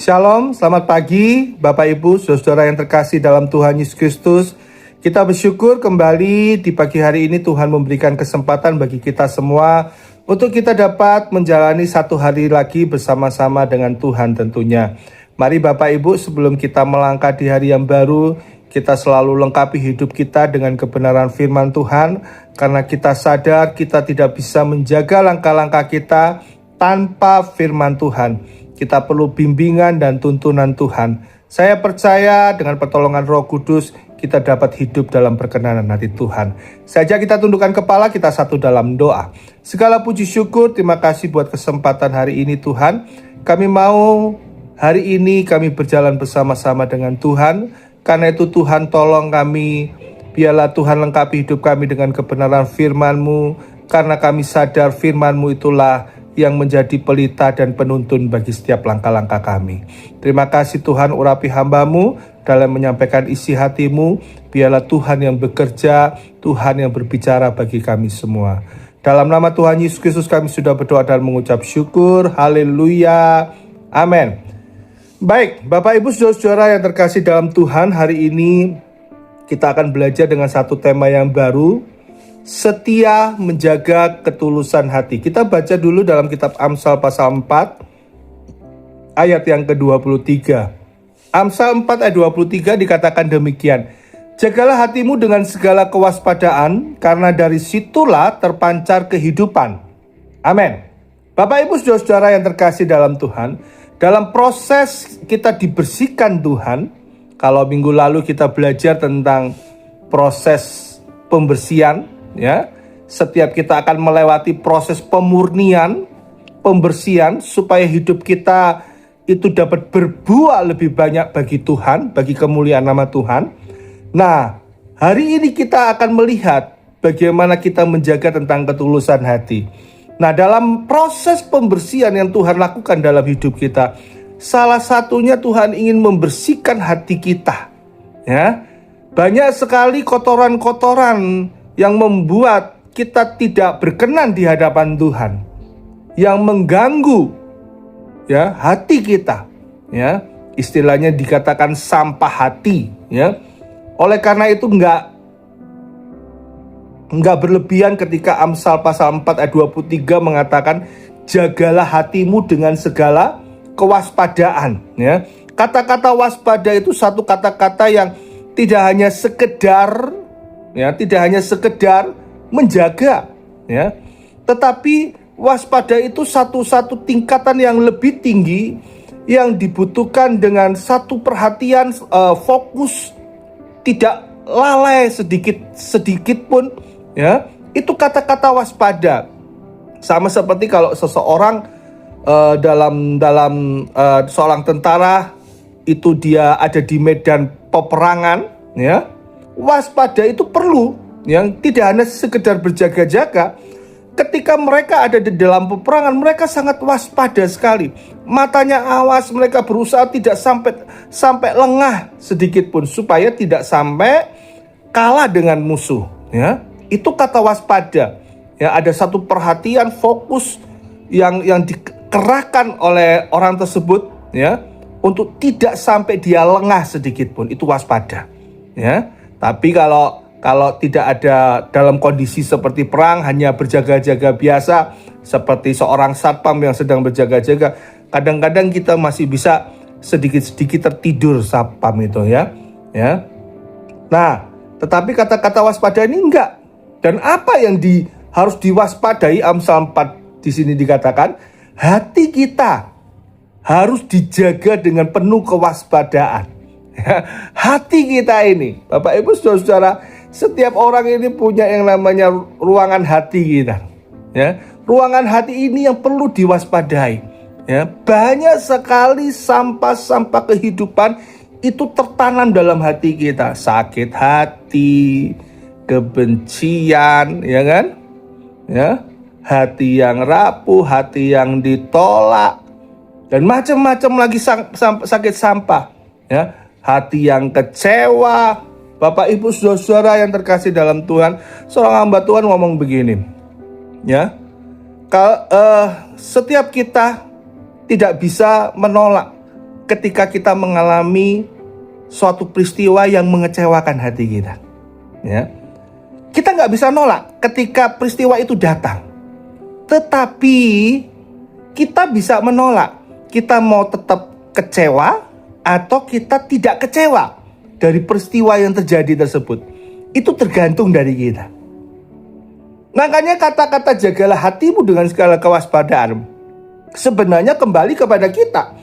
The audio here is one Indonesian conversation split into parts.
Shalom, selamat pagi Bapak Ibu, saudara yang terkasih dalam Tuhan Yesus Kristus. Kita bersyukur kembali di pagi hari ini Tuhan memberikan kesempatan bagi kita semua untuk kita dapat menjalani satu hari lagi bersama-sama dengan Tuhan tentunya. Mari Bapak Ibu, sebelum kita melangkah di hari yang baru, kita selalu lengkapi hidup kita dengan kebenaran firman Tuhan, karena kita sadar kita tidak bisa menjaga langkah-langkah kita tanpa firman Tuhan. Kita perlu bimbingan dan tuntunan Tuhan. Saya percaya dengan pertolongan Roh Kudus kita dapat hidup dalam perkenanan hati Tuhan. Saja kita tundukkan kepala, kita satu dalam doa. Segala puji syukur, terima kasih buat kesempatan hari ini Tuhan. Kami mau hari ini kami berjalan bersama-sama dengan Tuhan. Karena itu Tuhan tolong kami, biarlah Tuhan lengkapi hidup kami dengan kebenaran firman-Mu. Karena kami sadar firman-Mu itulah yang menjadi pelita dan penuntun bagi setiap langkah-langkah kami. Terima kasih Tuhan, urapi hamba-Mu dalam menyampaikan isi hati-Mu. Biarlah Tuhan yang bekerja, Tuhan yang berbicara bagi kami semua. Dalam nama Tuhan Yesus Kristus kami sudah berdoa dan mengucap syukur. Haleluya. Amin. Baik, Bapak Ibu saudara yang terkasih dalam Tuhan, hari ini kita akan belajar dengan satu tema yang baru, setia menjaga ketulusan hati. Kita baca dulu dalam kitab Amsal pasal 4 ayat yang ke-23. Amsal 4 ayat 23 dikatakan demikian. Jagalah hatimu dengan segala kewaspadaan, karena dari situlah terpancar kehidupan. Amin. Bapak Ibu saudara yang terkasih dalam Tuhan, dalam proses kita dibersihkan Tuhan, kalau minggu lalu kita belajar tentang proses pembersihan, ya, setiap kita akan melewati proses pemurnian, pembersihan, supaya hidup kita itu dapat berbuah lebih banyak bagi Tuhan, bagi kemuliaan nama Tuhan. Nah, hari ini kita akan melihat bagaimana kita menjaga tentang ketulusan hati. Nah, dalam proses pembersihan yang Tuhan lakukan dalam hidup kita, salah satunya Tuhan ingin membersihkan hati kita. Ya, banyak sekali kotoran-kotoran yang membuat kita tidak berkenan di hadapan Tuhan, yang mengganggu ya hati kita. Ya, istilahnya dikatakan sampah hati. Ya, oleh karena itu enggak berlebihan ketika Amsal pasal 4 ayat 23 mengatakan jagalah hatimu dengan segala kewaspadaan, ya. Kata-kata waspada itu satu kata-kata yang tidak hanya sekedar menjaga, ya. Tetapi waspada itu satu tingkatan yang lebih tinggi yang dibutuhkan dengan satu perhatian, fokus, tidak lalai sedikit pun. Ya, itu kata-kata waspada. Sama seperti kalau seseorang dalam seorang tentara itu dia ada di medan peperangan, ya. Waspada itu perlu, yang tidak hanya sekedar berjaga-jaga. Ketika mereka ada di dalam peperangan, mereka sangat waspada sekali. Matanya awas, mereka berusaha tidak sampai lengah sedikit pun supaya tidak sampai kalah dengan musuh, ya. Itu kata waspada. Ya, ada satu perhatian, fokus yang dikerahkan oleh orang tersebut, ya, untuk tidak sampai dia lengah sedikit pun. Itu waspada. Ya. Tapi kalau tidak ada dalam kondisi seperti perang, hanya berjaga-jaga biasa, seperti seorang satpam yang sedang berjaga-jaga, kadang-kadang kita masih bisa sedikit-sedikit tertidur satpam itu, ya. Ya. Nah, tetapi kata-kata waspada ini enggak. Dan apa yang harus diwaspadai? Amsal 4 di sini dikatakan hati kita harus dijaga dengan penuh kewaspadaan. Hati kita ini, Bapak Ibu saudara, setiap orang ini punya yang namanya ruangan hati kita. Ya, ruangan hati ini yang perlu diwaspadai. Ya, banyak sekali sampah-sampah kehidupan itu tertanam dalam hati kita. Sakit hati, kebencian, ya kan? Ya, hati yang rapuh, hati yang ditolak, dan macam-macam lagi sakit sampah. Ya, hati yang kecewa. Bapak Ibu saudara yang terkasih dalam Tuhan, seorang hamba Tuhan ngomong begini, ya, setiap kita tidak bisa menolak ketika kita mengalami suatu peristiwa yang mengecewakan hati kita. Ya. Kita nggak bisa nolak ketika peristiwa itu datang. Tetapi kita bisa menolak. Kita mau tetap kecewa atau kita tidak kecewa dari peristiwa yang terjadi tersebut. Itu tergantung dari kita. Makanya kata-kata jagalah hatimu dengan segala kewaspadaan sebenarnya kembali kepada kita.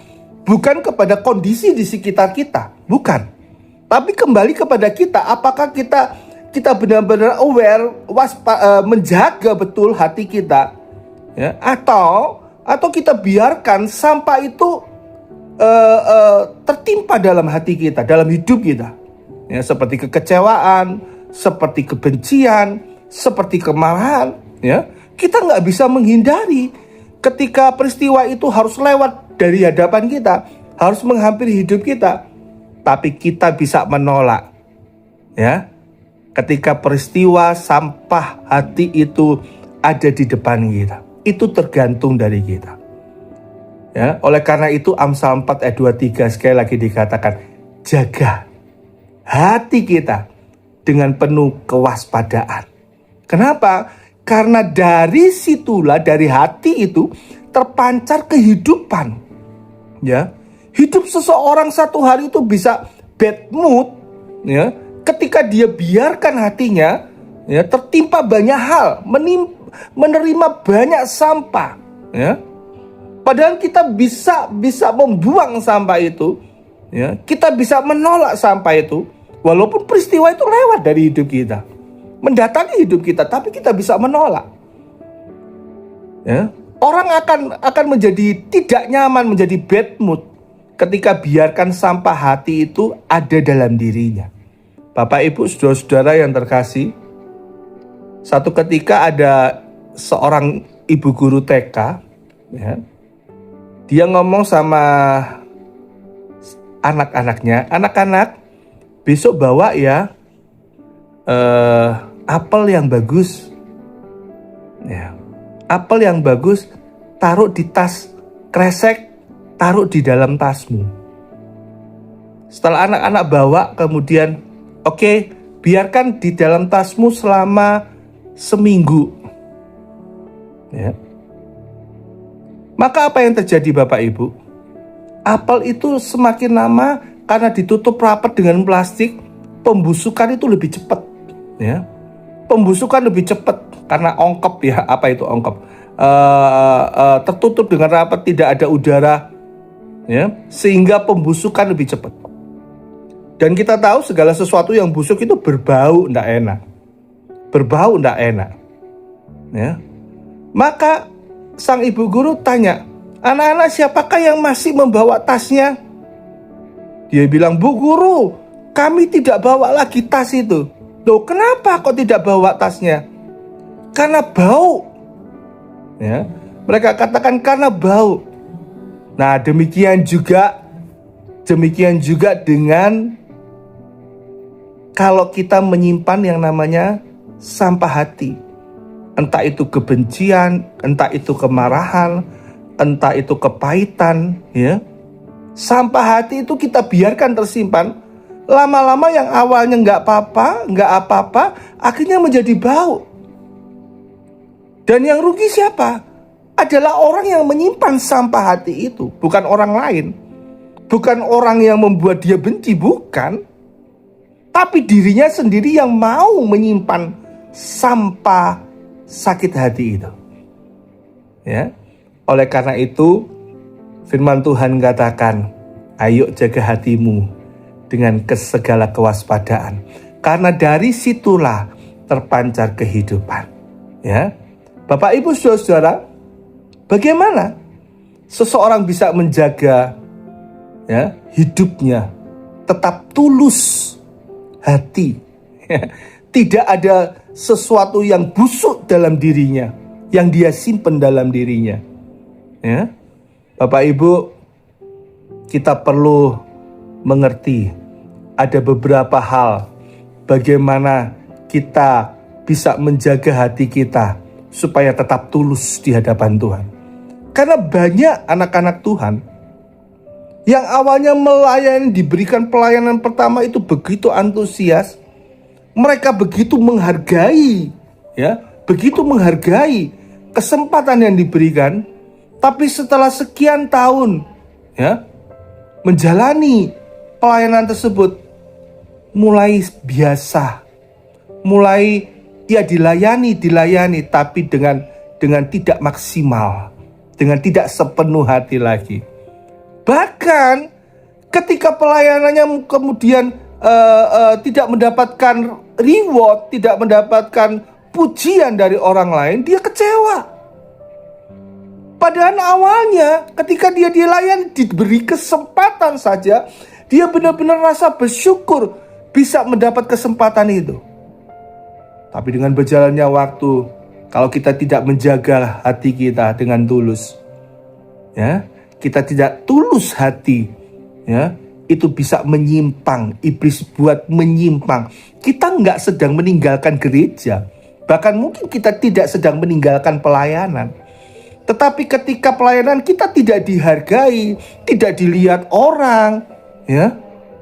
Bukan kepada kondisi di sekitar kita. Bukan. Tapi kembali kepada kita. Apakah kita benar-benar aware, menjaga betul hati kita, ya, atau kita biarkan sampah itu tertimpa dalam hati kita, dalam hidup kita, ya, seperti kekecewaan, seperti kebencian, seperti kemarahan, ya. Kita nggak bisa menghindari ketika peristiwa itu harus lewat dari hadapan kita, harus menghampiri hidup kita, tapi kita bisa menolak, ya. Ketika peristiwa sampah hati itu ada di depan kita, itu tergantung dari kita. Ya, oleh karena itu Amsal 4 ayat 23 sekali lagi dikatakan, jaga hati kita dengan penuh kewaspadaan. Kenapa? Karena dari situlah, dari hati itu terpancar kehidupan. Ya, hidup seseorang satu hari itu bisa bad mood, ya. Ketika dia biarkan hatinya, ya, tertimpa banyak hal, menerima banyak sampah, ya. Padahal kita bisa membuang sampah itu, ya. Kita bisa menolak sampah itu, walaupun peristiwa itu lewat dari hidup kita, mendatangi hidup kita, tapi kita bisa menolak. Ya. Orang akan menjadi tidak nyaman, menjadi bad mood ketika biarkan sampah hati itu ada dalam dirinya. Bapak, Ibu, saudara-saudara yang terkasih, satu ketika ada seorang ibu guru TK, ya, dia ngomong sama anak-anaknya, anak-anak besok bawa ya apel yang bagus, ya, apel yang bagus taruh di tas kresek, taruh di dalam tasmu. Setelah anak-anak bawa, kemudian oke, biarkan di dalam tasmu selama seminggu. Ya. Maka apa yang terjadi Bapak Ibu? Apel itu semakin lama karena ditutup rapat dengan plastik, pembusukan itu lebih cepat. Ya. Pembusukan lebih cepat karena ongkep, ya. Apa itu ongkep? Tertutup dengan rapat, tidak ada udara, ya, sehingga pembusukan lebih cepat. Dan kita tahu segala sesuatu yang busuk itu berbau tidak enak. Berbau tidak enak. Ya. Maka sang ibu guru tanya, anak-anak siapakah yang masih membawa tasnya? Dia bilang, Bu guru, kami tidak bawa lagi tas itu. Loh, kenapa kok tidak bawa tasnya? Karena bau. Ya. Mereka katakan karena bau. Nah, demikian juga dengan kalau kita menyimpan yang namanya sampah hati, entah itu kebencian, entah itu kemarahan, entah itu kepahitan, ya, sampah hati itu kita biarkan tersimpan, lama-lama yang awalnya nggak apa-apa, akhirnya menjadi bau. Dan yang rugi siapa? Adalah orang yang menyimpan sampah hati itu, bukan orang lain, bukan orang yang membuat dia benci, bukan. Tapi dirinya sendiri yang mau menyimpan sampah sakit hati itu. Ya. Oleh karena itu, firman Tuhan katakan, ayo jaga hatimu dengan segala kewaspadaan. Karena dari situlah terpancar kehidupan. Ya. Bapak, Ibu, saudara-saudara, bagaimana seseorang bisa menjaga, ya, hidupnya tetap tulus hati, tidak ada sesuatu yang busuk dalam dirinya, yang dia simpen dalam dirinya. Ya, Bapak Ibu, kita perlu mengerti ada beberapa hal bagaimana kita bisa menjaga hati kita supaya tetap tulus di hadapan Tuhan. Karena banyak anak-anak Tuhan Yang awalnya melayani, diberikan pelayanan pertama itu begitu antusias, mereka begitu menghargai, ya, begitu menghargai kesempatan yang diberikan. Tapi setelah sekian tahun, ya, menjalani pelayanan tersebut, mulai biasa, mulai ya dilayani, tapi dengan tidak maksimal, dengan tidak sepenuh hati lagi. Bahkan ketika pelayanannya kemudian tidak mendapatkan reward, tidak mendapatkan pujian dari orang lain, dia kecewa. Padahal awalnya ketika dia dilayani, diberi kesempatan saja, dia benar-benar rasa bersyukur bisa mendapat kesempatan itu. Tapi dengan berjalannya waktu, kalau kita tidak menjaga hati kita dengan tulus, ya, kita tidak tulus hati, ya, itu bisa menyimpang. Iblis buat menyimpang. Kita nggak sedang meninggalkan gereja, bahkan mungkin kita tidak sedang meninggalkan pelayanan. Tetapi ketika pelayanan kita tidak dihargai, tidak dilihat orang, ya,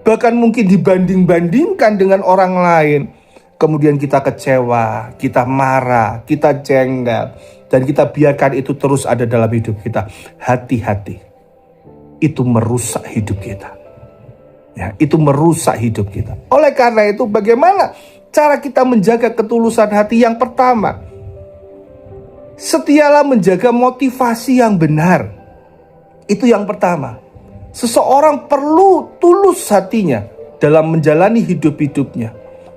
bahkan mungkin dibanding-bandingkan dengan orang lain, kemudian kita kecewa, kita marah, kita jengkel, dan kita biarkan itu terus ada dalam hidup kita. Hati-hati, itu merusak hidup kita, ya, itu merusak hidup kita. Oleh karena itu, bagaimana cara kita menjaga ketulusan hati? Yang pertama, setialah menjaga motivasi yang benar. Itu yang pertama. Seseorang perlu tulus hatinya dalam menjalani hidup-hidupnya,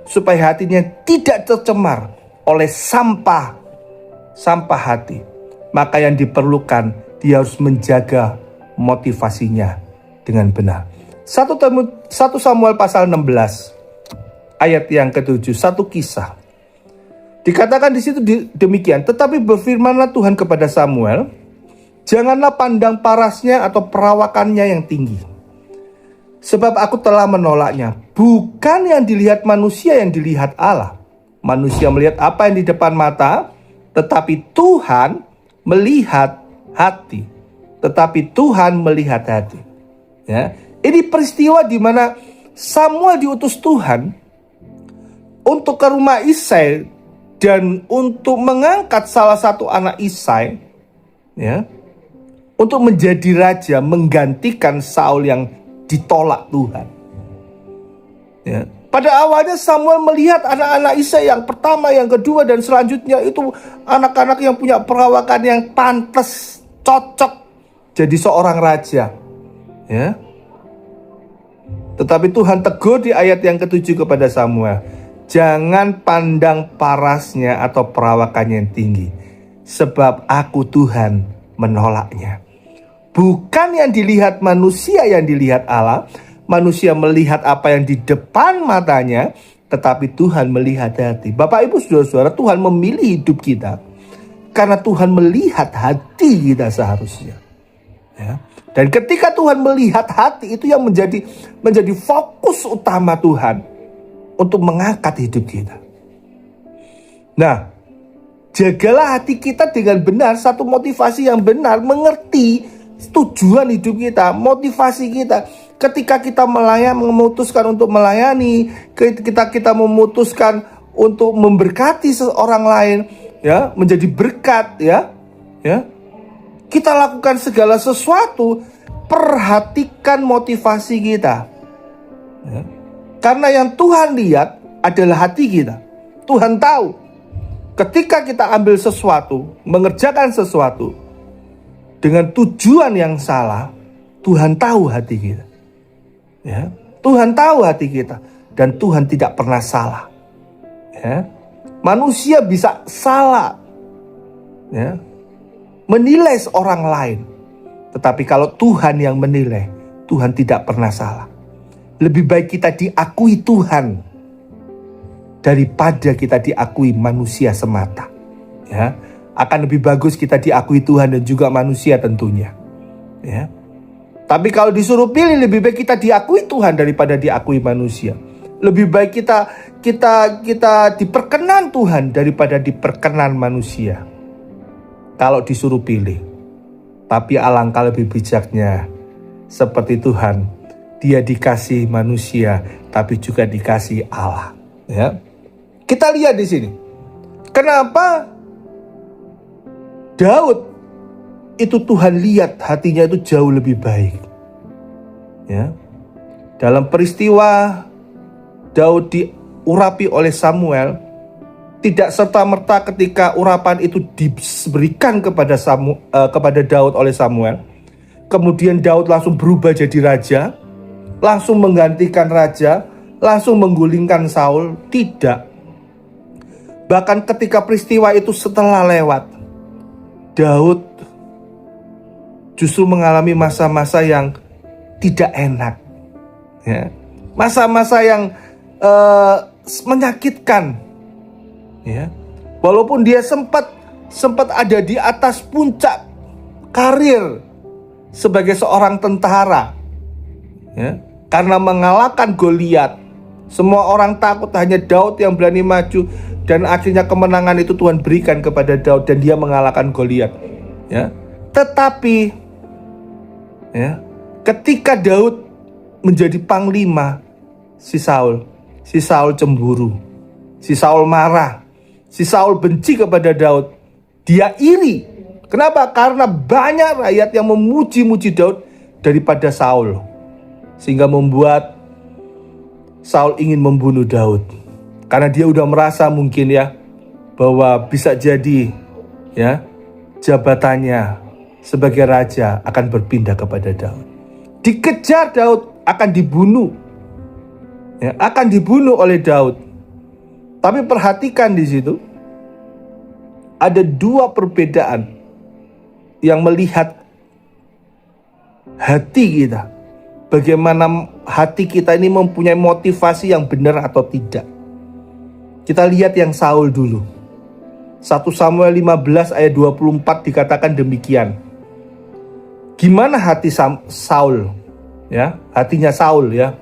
supaya hatinya tidak tercemar oleh sampah hati. Maka yang diperlukan, dia harus menjaga motivasinya dengan benar. 1 Samuel pasal 16 ayat yang ke-7, satu kisah. Dikatakan di situ demikian, tetapi berfirmanlah Tuhan kepada Samuel, janganlah pandang parasnya atau perawakannya yang tinggi, sebab aku telah menolaknya. Bukan yang dilihat manusia yang dilihat Allah. Manusia melihat apa yang di depan mata, tetapi Tuhan melihat hati. Tetapi Tuhan melihat hati. Ya, ini peristiwa di mana Samuel diutus Tuhan untuk ke rumah Isai dan untuk mengangkat salah satu anak Isai, ya, untuk menjadi raja, menggantikan Saul yang ditolak Tuhan. Ya. Pada awalnya Samuel melihat anak-anak Isai yang pertama, yang kedua, dan selanjutnya itu anak-anak yang punya perawakan yang pantas, cocok jadi seorang raja. Ya. Tetapi Tuhan tegur di ayat yang ke-7 kepada Samuel, jangan pandang parasnya atau perawakannya yang tinggi, sebab aku Tuhan menolaknya. Bukan yang dilihat manusia yang dilihat Allah. Manusia melihat apa yang di depan matanya, tetapi Tuhan melihat hati. Bapak Ibu Saudara-saudara, Tuhan memilih hidup kita karena Tuhan melihat hati kita seharusnya. Ya. Dan ketika Tuhan melihat hati, itu yang menjadi fokus utama Tuhan untuk mengangkat hidup kita. Nah, jagalah hati kita dengan benar, satu motivasi yang benar, mengerti tujuan hidup kita, motivasi kita. Ketika kita memutuskan untuk melayani, kita memutuskan untuk memberkati seorang lain, ya, menjadi berkat, ya, kita lakukan segala sesuatu, perhatikan motivasi kita, ya. Karena yang Tuhan lihat adalah hati kita. Tuhan tahu ketika kita ambil sesuatu, mengerjakan sesuatu dengan tujuan yang salah, Tuhan tahu hati kita. Ya, Tuhan tahu hati kita dan Tuhan tidak pernah salah. Ya, manusia bisa salah, ya, menilai orang lain, tetapi kalau Tuhan yang menilai, Tuhan tidak pernah salah. Lebih baik kita diakui Tuhan daripada kita diakui manusia semata. Ya, akan lebih bagus kita diakui Tuhan dan juga manusia tentunya. Ya. Tapi kalau disuruh pilih, lebih baik kita diakui Tuhan daripada diakui manusia. Lebih baik kita diperkenan Tuhan daripada diperkenan manusia. Kalau disuruh pilih. Tapi alangkah lebih bijaknya seperti Tuhan. Dia dikasih manusia, tapi juga dikasih Allah. Ya, kita lihat di sini. Kenapa Daud itu Tuhan lihat hatinya itu jauh lebih baik. Ya, dalam peristiwa Daud diurapi oleh Samuel, tidak serta-merta ketika urapan itu diberikan kepada Daud oleh Samuel, kemudian Daud langsung berubah jadi raja, langsung menggantikan raja, langsung menggulingkan Saul. Tidak. Bahkan ketika peristiwa itu setelah lewat, Daud justru mengalami masa-masa yang tidak enak. Ya. Masa-masa yang menyakitkan. Ya. Walaupun dia sempat ada di atas puncak karir sebagai seorang tentara, ya, karena mengalahkan Goliat, semua orang takut, hanya Daud yang berani maju, dan akhirnya kemenangan itu Tuhan berikan kepada Daud dan dia mengalahkan Goliat. Ya. Tetapi, ya, ketika Daud menjadi panglima, si Saul cemburu, si Saul marah, si Saul benci kepada Daud. Dia iri. Kenapa? Karena banyak rakyat yang memuji-muji Daud daripada Saul, sehingga membuat Saul ingin membunuh Daud. Karena dia udah merasa mungkin ya, bahwa bisa jadi ya, jabatannya sebagai raja akan berpindah kepada Daud. Dikejar Daud, akan dibunuh. Ya, akan dibunuh oleh Daud. Tapi perhatikan di situ, ada dua perbedaan yang melihat hati kita. Bagaimana hati kita ini mempunyai motivasi yang benar atau tidak. Kita lihat yang Saul dulu. 1 Samuel 15 ayat 24 dikatakan demikian. Gimana hati Saul? Ya, hatinya Saul ya.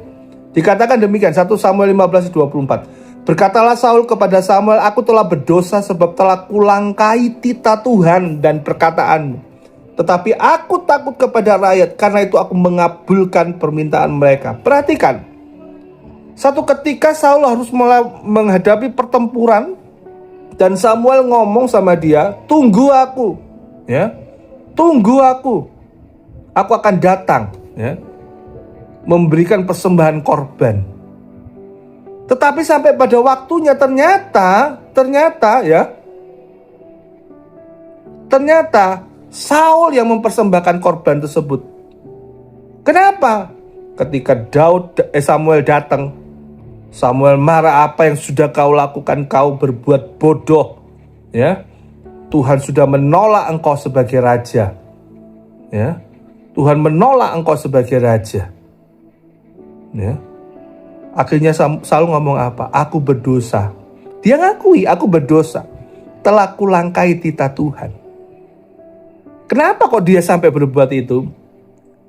Dikatakan demikian, 1 Samuel 15 ayat 24. Berkatalah Saul kepada Samuel, aku telah berdosa sebab telah kulangkai titah Tuhan dan perkataanmu. Tetapi aku takut kepada rakyat, karena itu aku mengabulkan permintaan mereka. Perhatikan, satu ketika Saul harus menghadapi pertempuran, dan Samuel ngomong sama dia, tunggu aku, ya, tunggu aku akan datang, ya, memberikan persembahan korban. Tetapi sampai pada waktunya ternyata Saul yang mempersembahkan korban tersebut. Kenapa? Ketika Samuel datang, Samuel marah, apa yang sudah kau lakukan? Kau berbuat bodoh. Ya, Tuhan sudah menolak engkau sebagai raja. Ya, Tuhan menolak engkau sebagai raja. Ya. Akhirnya Saul ngomong apa? Aku berdosa. Dia ngakui, aku berdosa. Telah kulangkai titah Tuhan. Kenapa kok dia sampai berbuat itu?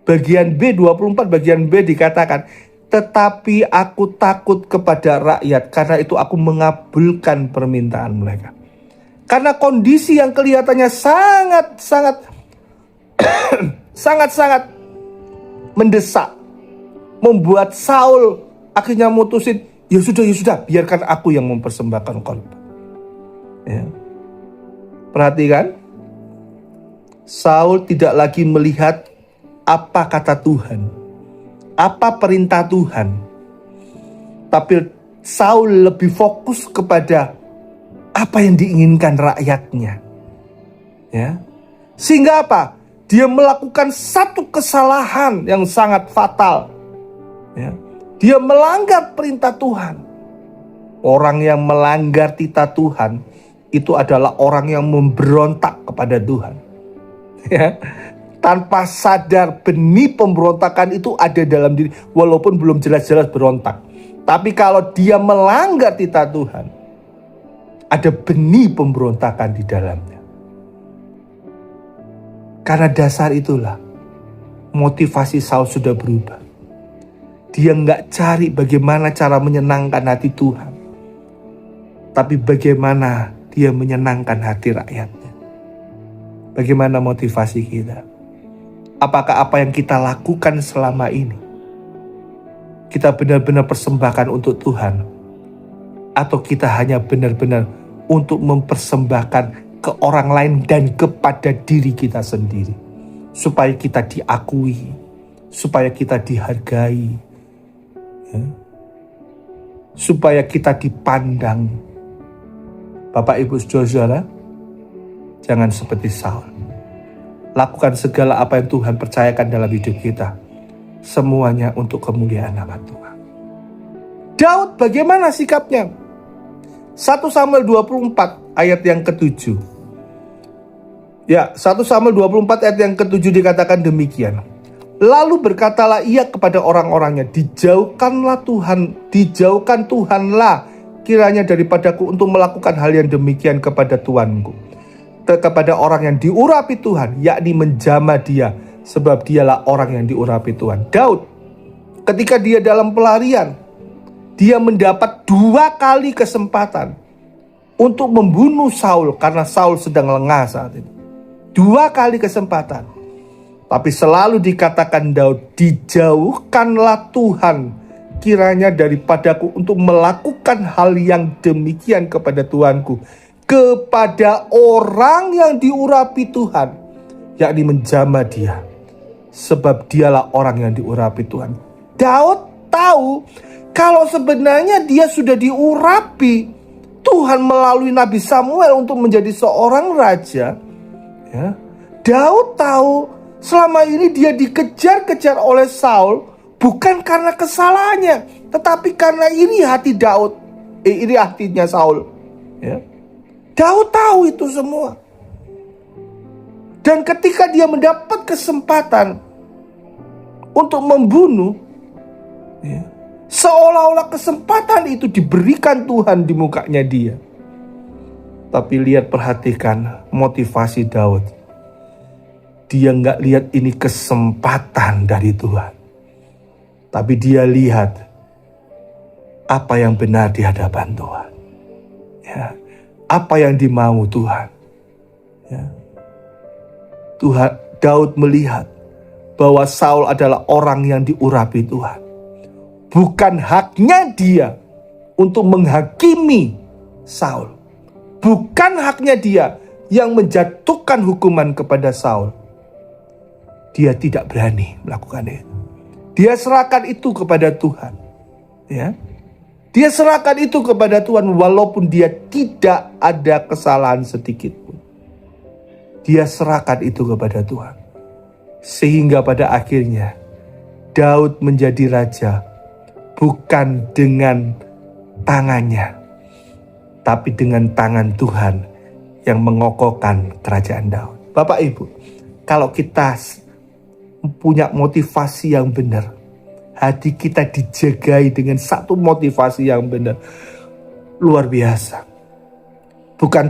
Bagian B, 24 bagian B dikatakan, tetapi aku takut kepada rakyat, karena itu aku mengabulkan permintaan mereka. Karena kondisi yang kelihatannya sangat mendesak, membuat Saul akhirnya mutusin, ya sudah, biarkan aku yang mempersembahkan korban. Ya. Perhatikan, Saul tidak lagi melihat apa kata Tuhan, apa perintah Tuhan, tapi Saul lebih fokus kepada apa yang diinginkan rakyatnya. Ya. Sehingga apa? Dia melakukan satu kesalahan yang sangat fatal. Ya. Dia melanggar perintah Tuhan. Orang yang melanggar titah Tuhan itu adalah orang yang memberontak kepada Tuhan. Ya. Tanpa sadar benih pemberontakan itu ada dalam diri, walaupun belum jelas-jelas berontak. Tapi kalau dia melanggar titah Tuhan, ada benih pemberontakan di dalamnya. Karena dasar itulah motivasi Saul sudah berubah. Dia nggak cari bagaimana cara menyenangkan hati Tuhan, tapi bagaimana dia menyenangkan hati rakyatnya. Bagaimana motivasi kita? Apakah apa yang kita lakukan selama ini kita benar-benar persembahkan untuk Tuhan, atau kita hanya benar-benar untuk mempersembahkan ke orang lain dan kepada diri kita sendiri, supaya kita diakui, supaya kita dihargai, ya, supaya kita dipandang. Bapak Ibu Saudara, jangan seperti Saul. Lakukan segala apa yang Tuhan percayakan dalam hidup kita, semuanya untuk kemuliaan nama Tuhan. Daud bagaimana sikapnya? 1 Samuel 24 ayat yang ke-7. Ya, 1 Samuel 24 ayat yang ke-7 dikatakan demikian. Lalu berkatalah ia kepada orang-orangnya, dijauhkan Tuhanlah kiranya daripadaku untuk melakukan hal yang demikian kepada Tuanku, kepada orang yang diurapi Tuhan, yakni menjamah dia, sebab dialah orang yang diurapi Tuhan. Daud, ketika dia dalam pelarian, dia mendapat 2 kali kesempatan untuk membunuh Saul, karena Saul sedang lengah saat itu. 2 kali kesempatan. Tapi selalu dikatakan Daud, dijauhkanlah Tuhan kiranya daripadaku untuk melakukan hal yang demikian kepada Tuanku, kepada orang yang diurapi Tuhan, yakni menjamah dia, sebab dialah orang yang diurapi Tuhan. Daud tahu kalau sebenarnya dia sudah diurapi Tuhan melalui Nabi Samuel untuk menjadi seorang raja. Ya. Daud tahu selama ini dia dikejar-kejar oleh Saul bukan karena kesalahannya, tetapi karena iri hati Daud, iri hatinya Saul. Ya. Daud tahu itu semua. Dan ketika dia mendapat kesempatan untuk membunuh, ya, seolah-olah kesempatan itu diberikan Tuhan di mukanya dia. Tapi perhatikan motivasi Daud. Dia nggak lihat ini kesempatan dari Tuhan, tapi dia lihat apa yang benar di hadapan Tuhan. Ya. Apa yang dimau Tuhan. Ya. Daud melihat bahwa Saul adalah orang yang diurapi Tuhan. Bukan haknya dia untuk menghakimi Saul. Bukan haknya dia yang menjatuhkan hukuman kepada Saul. Dia tidak berani melakukan itu. Dia serahkan itu kepada Tuhan. Ya. Dia serahkan itu kepada Tuhan walaupun dia tidak ada kesalahan sedikit pun. Dia serahkan itu kepada Tuhan. Sehingga pada akhirnya Daud menjadi raja bukan dengan tangannya, tapi dengan tangan Tuhan yang mengokohkan kerajaan Daud. Bapak Ibu, kalau kita punya motivasi yang benar, hati kita dijagai dengan satu motivasi yang benar, luar biasa. Bukan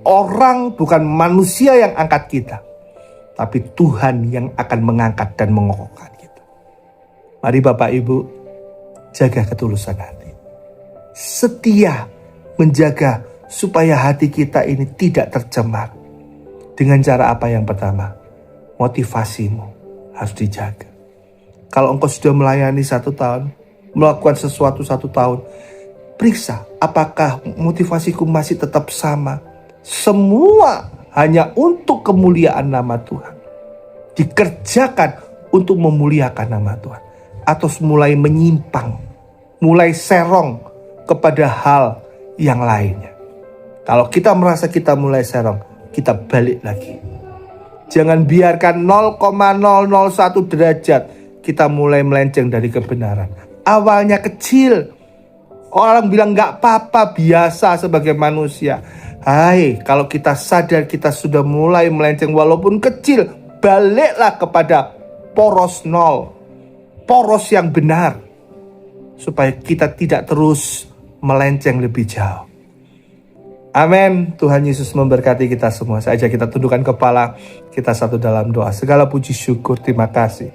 orang, bukan manusia yang angkat kita, tapi Tuhan yang akan mengangkat dan mengokohkan kita. Mari Bapak Ibu, jaga ketulusan hati. Setia menjaga supaya hati kita ini tidak tercemar. Dengan cara apa? Yang pertama, motivasimu harus dijaga. Kalau engkau sudah melayani 1 tahun, melakukan sesuatu 1 tahun, periksa apakah motivasiku masih tetap sama. Semua hanya untuk kemuliaan nama Tuhan. Dikerjakan untuk memuliakan nama Tuhan. Atau mulai menyimpang, mulai serong kepada hal yang lainnya. Kalau kita merasa kita mulai serong, kita balik lagi. Jangan biarkan 0,001 derajat kita mulai melenceng dari kebenaran. Awalnya kecil, orang bilang gak apa-apa, biasa sebagai manusia. Hai, kalau kita sadar kita sudah mulai melenceng walaupun kecil, baliklah kepada poros 0, poros yang benar, supaya kita tidak terus melenceng lebih jauh. Amin. Tuhan Yesus memberkati kita semua. Saya ajak kita tundukkan kepala kita satu dalam doa. Segala puji syukur, terima kasih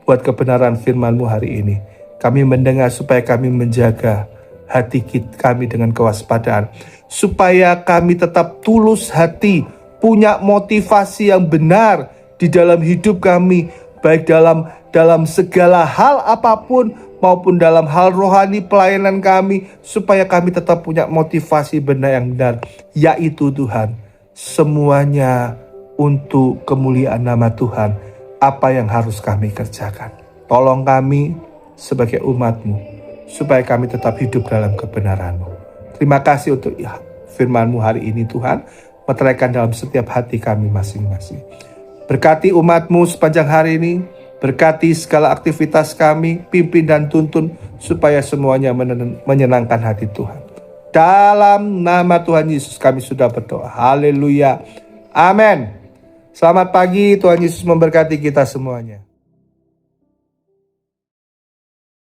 buat kebenaran firman-Mu hari ini. Kami mendengar supaya kami menjaga hati kami dengan kewaspadaan, supaya kami tetap tulus hati, punya motivasi yang benar di dalam hidup kami, baik dalam segala hal apapun maupun dalam hal rohani pelayanan kami, supaya kami tetap punya motivasi benar yang benar, yaitu Tuhan, semuanya untuk kemuliaan nama Tuhan. Apa yang harus kami kerjakan, tolong kami sebagai umat-Mu, supaya kami tetap hidup dalam kebenaran-Mu. Terima kasih untuk firman-Mu hari ini Tuhan, meteraikan dalam setiap hati kami masing-masing. Berkati umat-Mu sepanjang hari ini, berkati segala aktivitas kami, pimpin dan tuntun, supaya semuanya menyenangkan hati Tuhan. Dalam nama Tuhan Yesus kami sudah berdoa. Haleluya. Amin. Selamat pagi, Tuhan Yesus memberkati kita semuanya.